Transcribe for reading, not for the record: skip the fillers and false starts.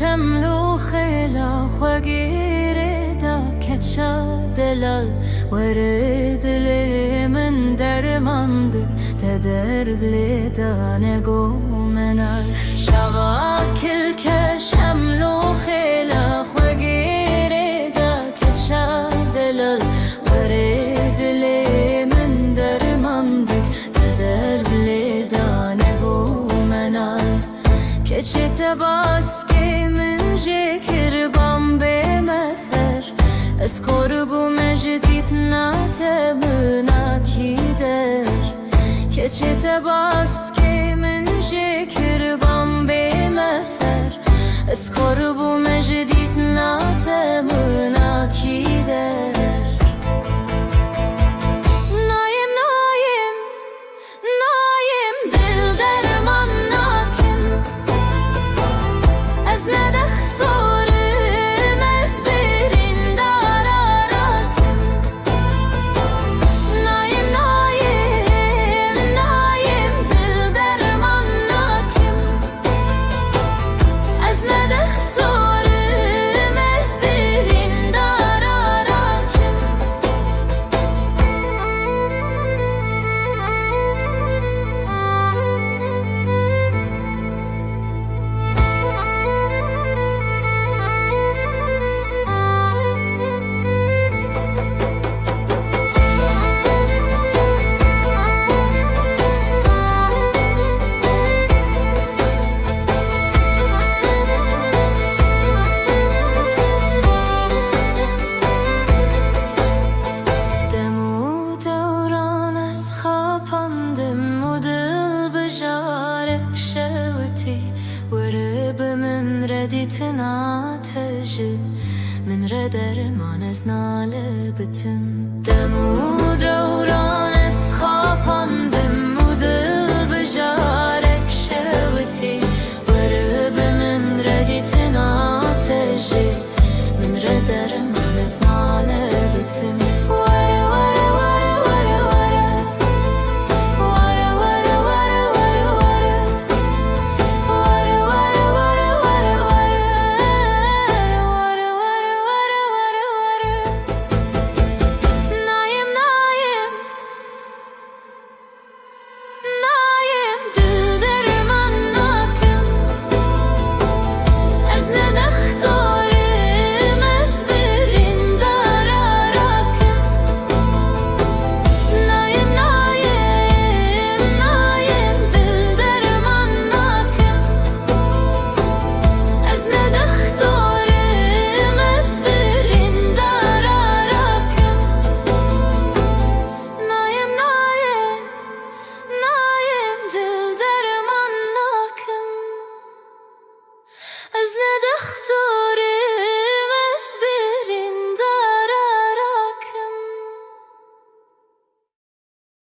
شملو خيلا وغير دا كتشا دلال ورد لي من درماند تدر بلدا نگو منال شواك الكشملو خيلا وغير دا كتشا دلال ورد لي من درماند تدر بلدا نگو منال كشت باسكي من جكر بام بمثر اذكر بمجديتنا تبنا كيدر كشت باسكي من جكر بام بمثر اذكر بمجديتنا تبنا كيدر من رديتنا تجي من ردر ما نزنا لبتم دمود روران اسخابان دم ودل بجار